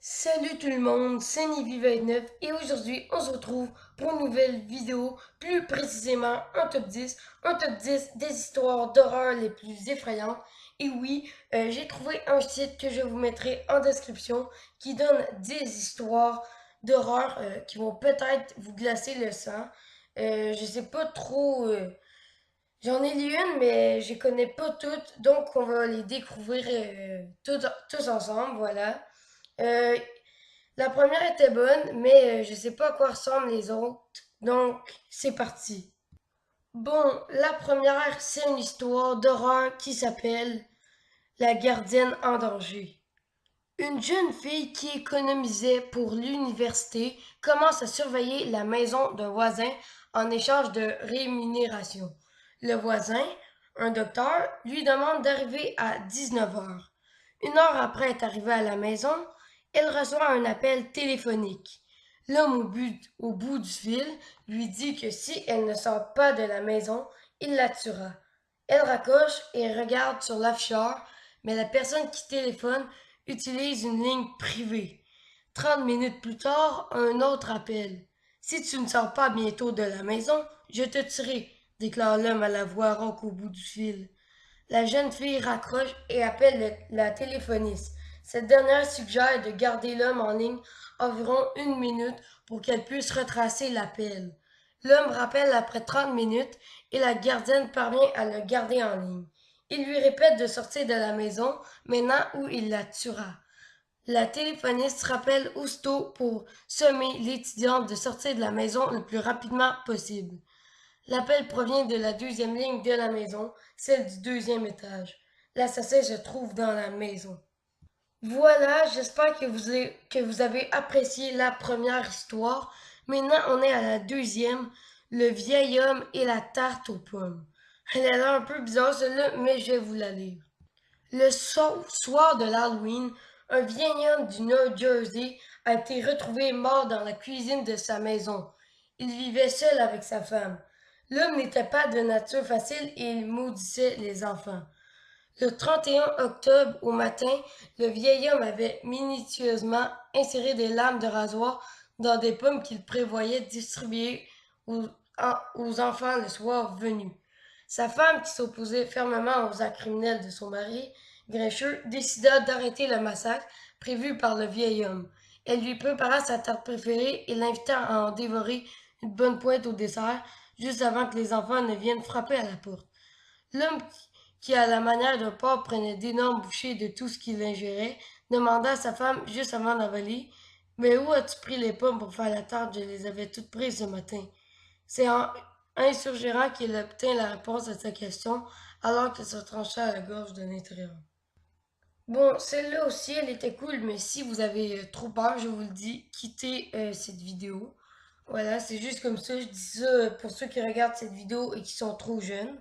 Salut tout le monde, c'est Nivy29 et aujourd'hui on se retrouve pour une nouvelle vidéo, plus précisément un top 10 des histoires d'horreur les plus effrayantes. Et oui, j'ai trouvé un site que je vous mettrai en description qui donne des histoires d'horreur qui vont peut-être vous glacer le sang. Je sais pas trop, j'en ai lu une mais je connais pas toutes, donc on va les découvrir tous ensemble, voilà. Euh, la première était bonne, mais je sais pas à quoi ressemblent les autres. Donc, c'est parti. Bon, la première, c'est une histoire d'horreur qui s'appelle La gardienne en danger. Une jeune fille qui économisait pour l'université commence à surveiller la maison d'un voisin en échange de rémunération. Le voisin, un docteur, lui demande d'arriver à 19 heures. Une heure après être arrivée à la maison, elle reçoit un appel téléphonique. L'homme au bout du fil lui dit que si elle ne sort pas de la maison, il la tuera. Elle raccroche et regarde sur l'afficheur, mais la personne qui téléphone utilise une ligne privée. 30 minutes plus tard, un autre appel. Si tu ne sors pas bientôt de la maison, je te tuerai, déclare l'homme à la voix rauque au bout du fil. La jeune fille raccroche et appelle la téléphoniste. Cette dernière suggère de garder l'homme en ligne environ une minute pour qu'elle puisse retracer l'appel. L'homme rappelle après 30 minutes et la gardienne parvient à le garder en ligne. Il lui répète de sortir de la maison maintenant ou il la tuera. La téléphoniste rappelle aussitôt pour sommer l'étudiante de sortir de la maison le plus rapidement possible. L'appel provient de la deuxième ligne de la maison, celle du deuxième étage. L'assassin se trouve dans la maison. Voilà, j'espère que vous avez apprécié la première histoire. Maintenant, on est à la deuxième, le vieil homme et la tarte aux pommes. Elle a l'air un peu bizarre celle-là, mais je vais vous la lire. Soir de l'Halloween, un vieil homme du New Jersey a été retrouvé mort dans la cuisine de sa maison. Il vivait seul avec sa femme. L'homme n'était pas de nature facile et il maudissait les enfants. Le 31 octobre au matin, le vieil homme avait minutieusement inséré des lames de rasoir dans des pommes qu'il prévoyait distribuer aux enfants le soir venu. Sa femme, qui s'opposait fermement aux actes criminels de son mari, grincheux, décida d'arrêter le massacre prévu par le vieil homme. Elle lui prépara sa tarte préférée et l'invita à en dévorer une bonne pointe au dessert, juste avant que les enfants ne viennent frapper à la porte. L'homme, qui à la manière d'un porc prenait d'énormes bouchées de tout ce qu'il ingérait, demanda à sa femme juste avant d'avaler: Mais où as-tu pris les pommes pour faire la tarte? Je les avais toutes prises ce matin. C'est en insurgérant qu'il obtint la réponse à sa question, alors qu'il se trancha à la gorge de l'intérieur. Bon, celle-là aussi, elle était cool, mais si vous avez trop peur, je vous le dis, quittez cette vidéo. Voilà, c'est juste comme ça, je dis ça pour ceux qui regardent cette vidéo et qui sont trop jeunes.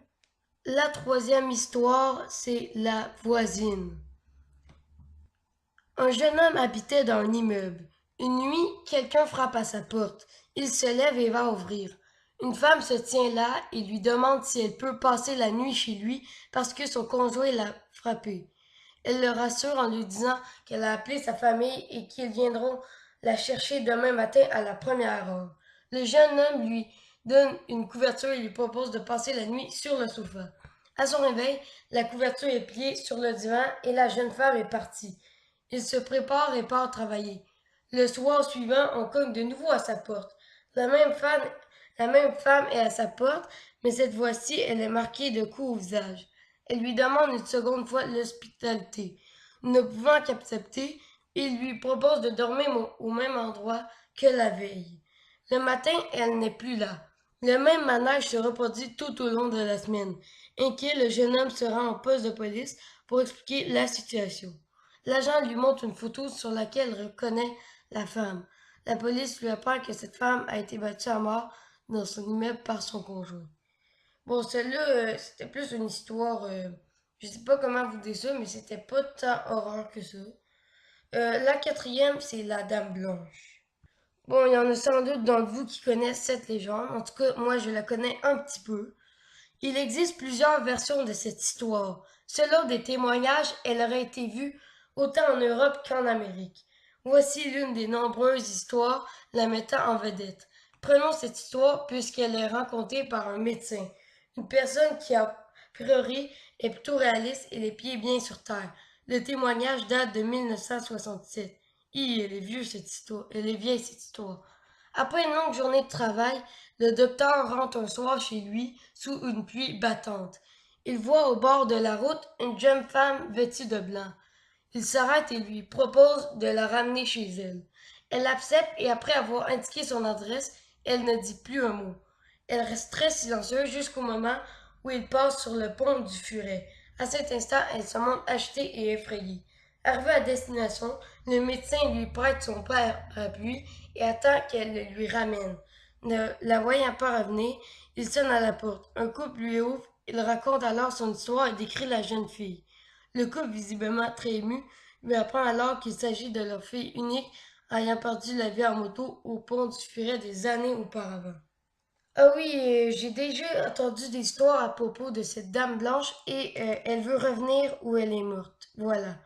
La troisième histoire, c'est la voisine. Un jeune homme habitait dans un immeuble. Une nuit, quelqu'un frappe à sa porte. Il se lève et va ouvrir. Une femme se tient là et lui demande si elle peut passer la nuit chez lui parce que son conjoint l'a frappée. Elle le rassure en lui disant qu'elle a appelé sa famille et qu'ils viendront la chercher demain matin à la première heure. Le jeune homme lui donne une couverture et lui propose de passer la nuit sur le sofa. À son réveil, la couverture est pliée sur le divan et la jeune femme est partie. Il se prépare et part travailler. Le soir suivant, on cogne de nouveau à sa porte. La même femme est à sa porte, mais cette fois-ci, elle est marquée de coups au visage. Elle lui demande une seconde fois l'hospitalité. Ne pouvant qu'accepter, il lui propose de dormir au même endroit que la veille. Le matin, elle n'est plus là. Le même manège se reproduit tout au long de la semaine. Inquiet, le jeune homme se rend au poste de police pour expliquer la situation. L'agent lui montre une photo sur laquelle il reconnaît la femme. La police lui apprend que cette femme a été battue à mort dans son immeuble par son conjoint. Bon, celle-là, c'était plus une histoire, je sais pas comment vous dire ça, mais c'était pas tant horreur que ça. La quatrième, c'est la Dame Blanche. Bon, il y en a sans doute d'entre vous qui connaissent cette légende. En tout cas, moi, je la connais un petit peu. Il existe plusieurs versions de cette histoire. Selon des témoignages, elle aurait été vue autant en Europe qu'en Amérique. Voici l'une des nombreuses histoires la mettant en vedette. Prenons cette histoire puisqu'elle est racontée par un médecin, une personne qui a priori est plutôt réaliste et les pieds bien sur terre. Le témoignage date de 1967. Elle est vieux cette histoire, elle est vieille cette histoire. Après une longue journée de travail, le docteur rentre un soir chez lui sous une pluie battante. Il voit au bord de la route une jeune femme vêtue de blanc. Il s'arrête et lui propose de la ramener chez elle. Elle accepte et après avoir indiqué son adresse, elle ne dit plus un mot. Elle reste très silencieuse jusqu'au moment où il passe sur le pont du Furet. À cet instant, elle se montre agitée et effrayée. Arrivé à destination, le médecin lui prête son parapluie et attend qu'elle le lui ramène. Ne la voyant pas revenir, il sonne à la porte. Un couple lui ouvre. Il raconte alors son histoire et décrit la jeune fille. Le couple, visiblement très ému, lui apprend alors qu'il s'agit de leur fille unique ayant perdu la vie en moto au pont du Furet des années auparavant. Ah oui, j'ai déjà entendu des histoires à propos de cette dame blanche et elle veut revenir où elle est morte. Voilà.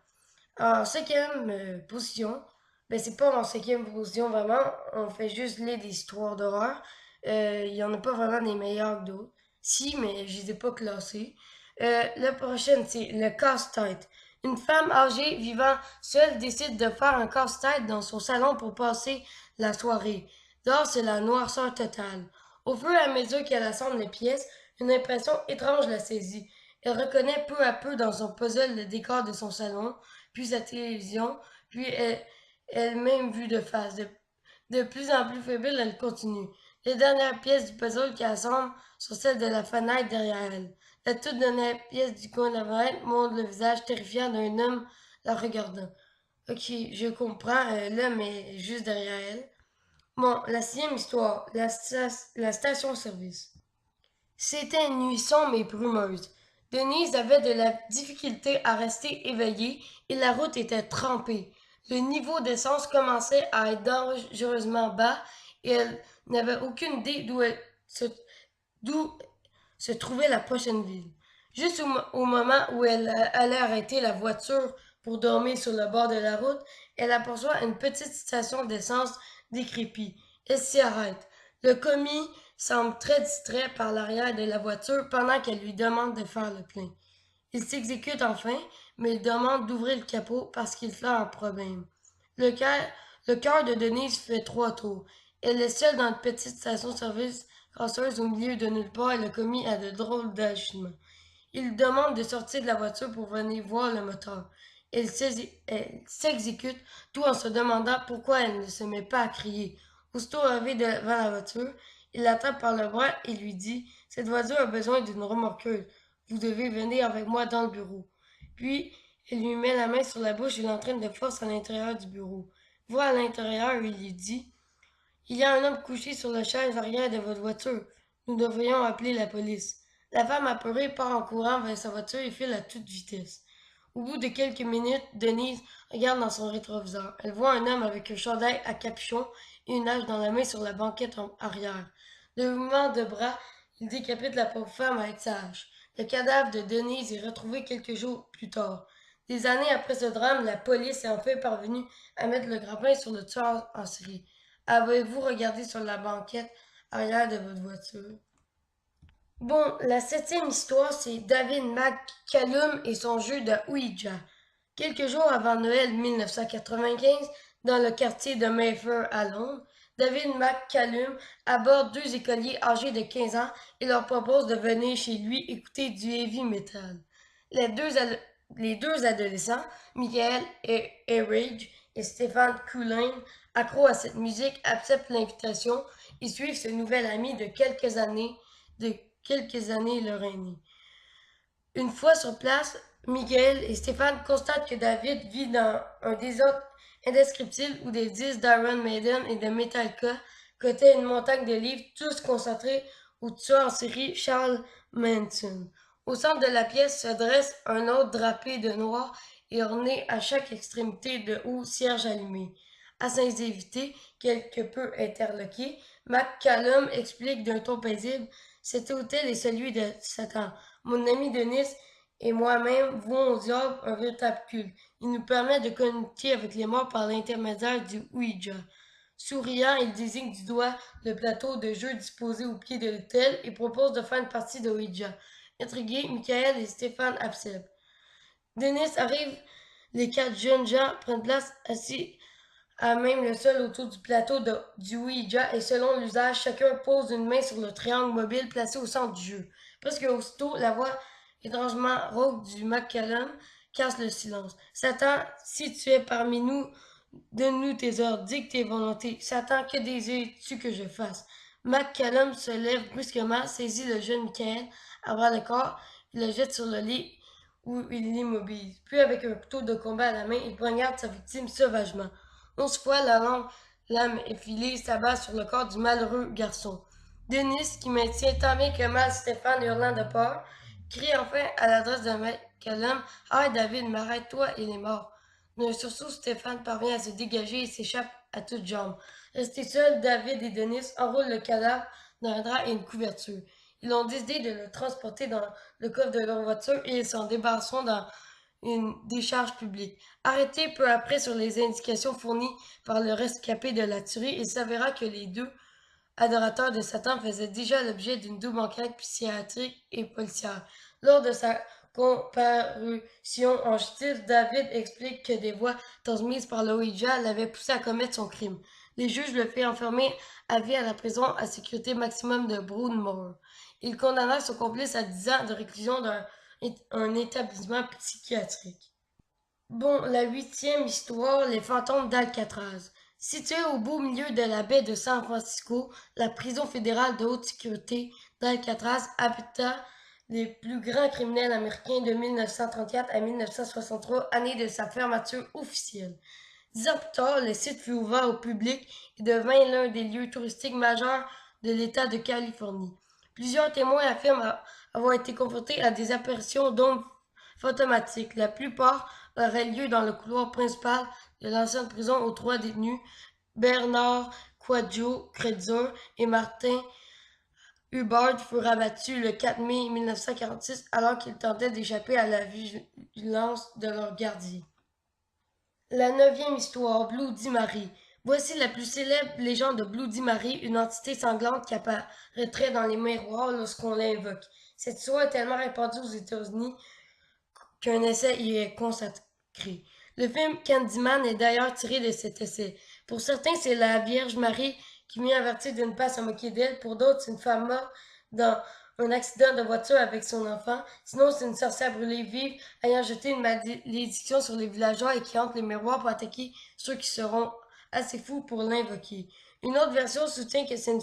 En cinquième position, ben c'est pas en cinquième position vraiment, on fait juste lire des histoires d'horreur. Il y en a pas vraiment des meilleures que d'autres. Si, mais je les ai pas classées. La prochaine, c'est le casse-tête. Une femme âgée vivant seule décide de faire un casse-tête dans son salon pour passer la soirée. Dehors, c'est la noirceur totale. Au fur et à mesure qu'elle assemble les pièces, une impression étrange la saisit. Elle reconnaît peu à peu dans son puzzle le décor de son salon, puis sa télévision, puis elle-même vue de face. De plus en plus fébrile, elle continue. Les dernières pièces du puzzle qui assemblent sont celles de la fenêtre derrière elle. La toute dernière pièce du coin de la fenêtre montre le visage terrifiant d'un homme la regardant. Ok, je comprends, l'homme est juste derrière elle. Bon, la sixième histoire, la station-service. C'était une nuit sombre et brumeuse. Denise avait de la difficulté à rester éveillée et la route était trempée. Le niveau d'essence commençait à être dangereusement bas et elle n'avait aucune idée d'où se trouvait la prochaine ville. Juste au moment où elle allait arrêter la voiture pour dormir sur le bord de la route, elle aperçoit une petite station d'essence décrépite. Elle s'y arrête. Le commis semble très distrait par l'arrière de la voiture pendant qu'elle lui demande de faire le plein. Il s'exécute enfin, mais il demande d'ouvrir le capot parce qu'il flaire un problème. Le cœur, le cœur de Denise fait 3 tours. Elle est seule dans une petite station-service crasseuse au milieu de nulle part et le commis a de drôles d'agissements. Il lui demande de sortir de la voiture pour venir voir le moteur. Elle s'exécute tout en se demandant pourquoi elle ne se met pas à crier. Aussitôt arrivé devant la voiture, il l'attrape par le bras et lui dit: Cette voiture a besoin d'une remorqueuse. Vous devez venir avec moi dans le bureau. Puis, il lui met la main sur la bouche et l'entraîne de force à l'intérieur du bureau. Voit à l'intérieur et il lui dit: Il y a un homme couché sur la chaise arrière de votre voiture. Nous devrions appeler la police. La femme apeurée part en courant vers sa voiture et file à toute vitesse. Au bout de quelques minutes, Denise regarde dans son rétroviseur. Elle voit un homme avec un chandail à capuchon et une hache dans la main sur la banquette arrière. De mouvement de bras, il décapite la pauvre femme avec sa hache. Le cadavre de Denise est retrouvé quelques jours plus tard. Des années après ce drame, la police est enfin parvenue à mettre le grappin sur le tueur en série. Avez-vous regardé sur la banquette arrière de votre voiture? Bon, la septième histoire, c'est David McCallum et son jeu de Ouija. Quelques jours avant Noël 1995, dans le quartier de Mayfair à Londres, David McCallum aborde 2 écoliers âgés de 15 ans et leur propose de venir chez lui écouter du heavy metal. Les deux adolescents, Michael Rage et Stéphane Coulin, accros à cette musique, acceptent l'invitation et suivent ce nouvel ami de quelques années leur aîné. Une fois sur place, Miguel et Stéphane constatent que David vit dans un désordre indescriptible où des disques d'Iron Maiden et de Metallica côtoient une montagne de livres, tous concentrés au tueur en série Charles Manson. Au centre de la pièce se dresse un autre drapé de noir et orné à chaque extrémité de hauts cierges allumés. À ses invités, quelque peu interloqués, McCallum explique d'un ton paisible: Cet hôtel est celui de Satan. Mon ami Denis et moi-même vouons au diable un véritable culte. Il nous permet de communiquer avec les morts par l'intermédiaire du Ouija. Souriant, il désigne du doigt le plateau de jeu disposé au pied de l'autel et propose de faire une partie de Ouija. Intrigués, Michael et Stéphane acceptent. Denis arrive, les quatre jeunes gens prennent place assis à même le sol autour du plateau du Ouija et selon l'usage, chacun pose une main sur le triangle mobile placé au centre du jeu. Presque aussitôt, la voix étrangement rauque du McCallum casse le silence. Satan, si tu es parmi nous, donne-nous tes ordres, dicte tes volontés. Satan, que désires-tu que je fasse? McCallum se lève brusquement, saisit le jeune Michael à bras le corps et le jette sur le lit où il l'immobilise. Puis, avec un couteau de combat à la main, il poignarde sa victime sauvagement. 11 fois, lame effilée s'abat sur le corps du malheureux garçon. Denis, qui maintient tant bien que mal Stéphane hurlant de peur, crie enfin à l'adresse de McCallum. Ah, David, m'arrête-toi, il est mort. D'un sursaut, Stéphane parvient à se dégager et s'échappe à toutes jambes. Restés seuls, David et Denis enroulent le cadavre dans un drap et une couverture. Ils ont décidé de le transporter dans le coffre de leur voiture et ils s'en débarrasseront dans une décharge publique. Arrêté peu après sur les indications fournies par le rescapé de la tuerie, il s'avéra que les deux adorateurs de Satan faisaient déjà l'objet d'une double enquête psychiatrique et policière. Lors de sa comparution en justice, David explique que des voix transmises par le Ouija l'avaient poussé à commettre son crime. Les juges le firent enfermer à vie à la prison à sécurité maximum de Broadmoor. Ils condamnèrent son complice à 10 ans de réclusion dans un établissement psychiatrique. Bon, la huitième histoire, les fantômes d'Alcatraz. Située au beau milieu de la baie de San Francisco, la prison fédérale de haute sécurité d'Alcatraz habita les plus grands criminels américains de 1934 à 1963, année de sa fermeture officielle. 10 ans plus tard, le site fut ouvert au public et devint l'un des lieux touristiques majeurs de l'État de Californie. Plusieurs témoins affirment avoir été confrontés à des apparitions d'ombres fantomatiques. La plupart auraient lieu dans le couloir principal de l'ancienne prison aux trois détenus, Bernard Quadio Credzon et Martin Hubbard furent abattus le 4 mai 1946 alors qu'ils tentaient d'échapper à la vigilance de leur gardien. La neuvième histoire, Bloody Mary. Voici la plus célèbre légende de Bloody Mary, une entité sanglante qui apparaîtrait dans les miroirs lorsqu'on l'invoque. Cette histoire est tellement répandue aux États-Unis qu'un essai y est consacré. Le film Candyman est d'ailleurs tiré de cet essai. Pour certains, c'est la Vierge Marie qui vient avertir d'une passe à moquer d'elle. Pour d'autres, c'est une femme morte dans un accident de voiture avec son enfant. Sinon, c'est une sorcière brûlée vive ayant jeté une malédiction sur les villageois et qui hante les miroirs pour attaquer ceux qui seront assez fous pour l'invoquer. Une autre version soutient que c'est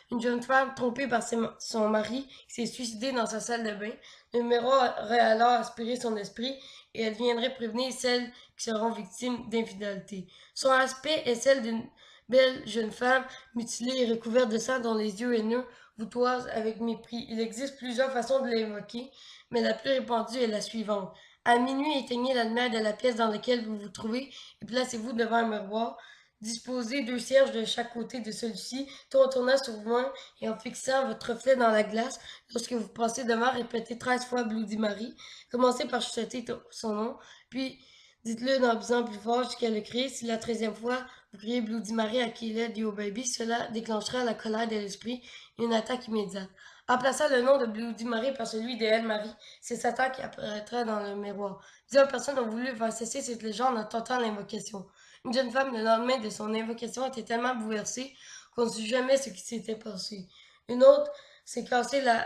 une jeune femme trompée par son mari qui s'est suicidée dans sa salle de bain. Le miroir aurait alors aspiré son esprit et elle viendrait prévenir celles qui seront victimes d'infidélité. Son aspect est celle d'une belle jeune femme mutilée et recouverte de sang dont les yeux haineux vous toisent avec mépris. Il existe plusieurs façons de l'évoquer, mais la plus répandue est la suivante. À minuit, éteignez la lumière de la pièce dans laquelle vous vous trouvez et placez-vous devant un miroir. Disposez deux cierges de chaque côté de celui-ci, tout en tournant sur vous-même et en fixant votre reflet dans la glace. Lorsque vous passez devant, répétez 13 fois Bloody Mary. Commencez par chuchoter son nom, puis dites-le dans besoin plus fort jusqu'à le crier. Si la 13e fois vous criez Bloody Mary à qui l'aide au baby, cela déclenchera la colère de l'esprit et une attaque immédiate. En plaçant le nom de Bloody Mary par celui de Marie, c'est Satan qui apparaîtra dans le miroir. Plusieurs personnes ont voulu faire cesser cette légende en tentant l'invocation. Une jeune femme, le lendemain de son invocation, était tellement bouleversée qu'on ne sut jamais ce qui s'était passé. Une autre s'est cassé la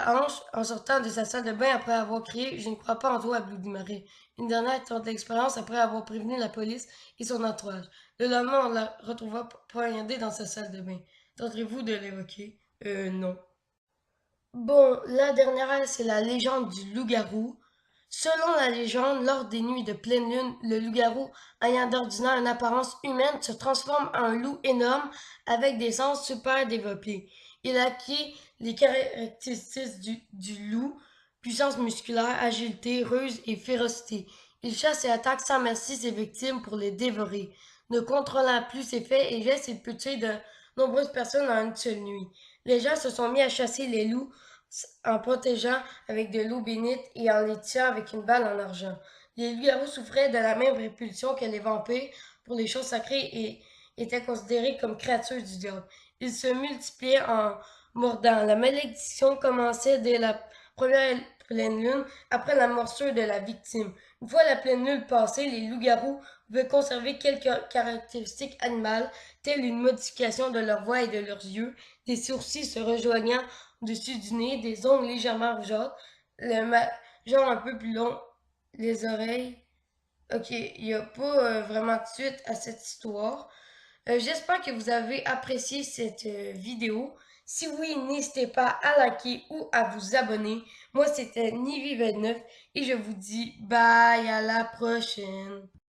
hanche en sortant de sa salle de bain après avoir crié Je ne crois pas en toi à Bloody Mary. Une dernière tente l'expérience après avoir prévenu la police et son entourage. Le lendemain, on la retrouva poignardée dans sa salle de bain. Tenterez-vous de l'évoquer? Non. Bon, la dernière, c'est la légende du loup-garou. Selon la légende, lors des nuits de pleine lune, le loup-garou, ayant d'ordinaire une apparence humaine, se transforme en un loup énorme avec des sens super développés. Il acquiert les caractéristiques du loup, puissance musculaire, agilité, ruse et férocité. Il chasse et attaque sans merci ses victimes pour les dévorer. Ne contrôlant plus ses faits et gestes, il peut tuer de nombreuses personnes en une seule nuit. Les gens se sont mis à chasser les loups en protégeant avec de l'eau bénite et en les tuant avec une balle en argent. Les loups-garous souffraient de la même répulsion que les vampires pour les choses sacrées et étaient considérés comme créatures du diable. Ils se multipliaient en mordant. La malédiction commençait dès la première pleine lune, après la morsure de la victime. Une fois la pleine lune passée, les loups-garous pouvaient conserver quelques caractéristiques animales, telles une modification de leur voix et de leurs yeux, des sourcils se rejoignant au-dessus du nez, des ongles légèrement rougeâtres, genre un peu plus long, les oreilles. Ok, il n'y a pas vraiment de suite à cette histoire. J'espère que vous avez apprécié cette vidéo. Si oui, n'hésitez pas à liker ou à vous abonner. Moi, c'était Nivy29 et je vous dis bye, à la prochaine.